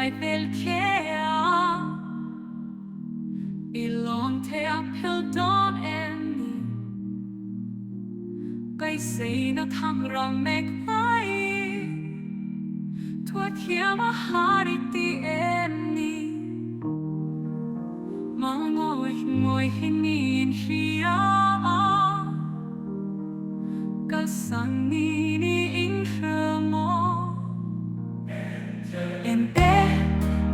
mai vel kea belong te beidawn enni gai say na thang rang mek ai tua kia mahariti enni ngồi hinin hriat sang ni engkim ente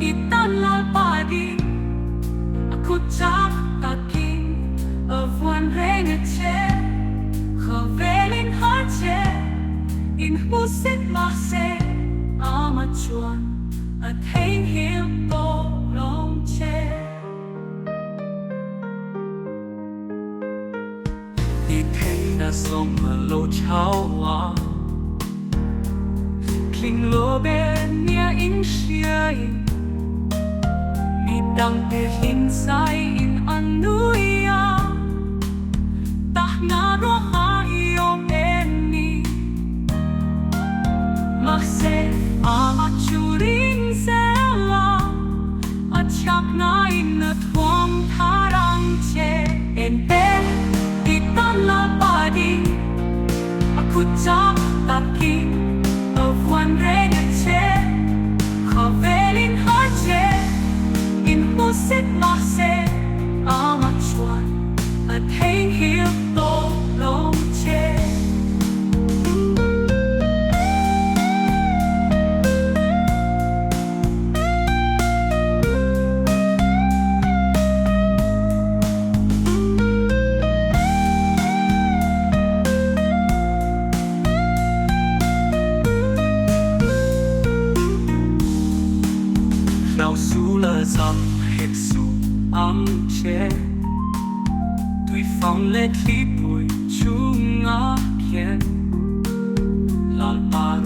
itan lalpa di aku tak takin avuan reng khavelin harche in husit mahse amachuan at engkim long che đi thấy na sông mà lâu cháo à kinh lô bên nia in xia đi đăng để hin sai in an núi à ta na ro ha yêu bên ni mahse amachurin sela a chak na in a tawng tharang che emem Lalpa di aku tak takin avuan reng khavelin harche in husit mahse amachuan at engkim long che nào su lơ dầm hết su che tuy phong lên khí bụi chung ngã kiên Lalpa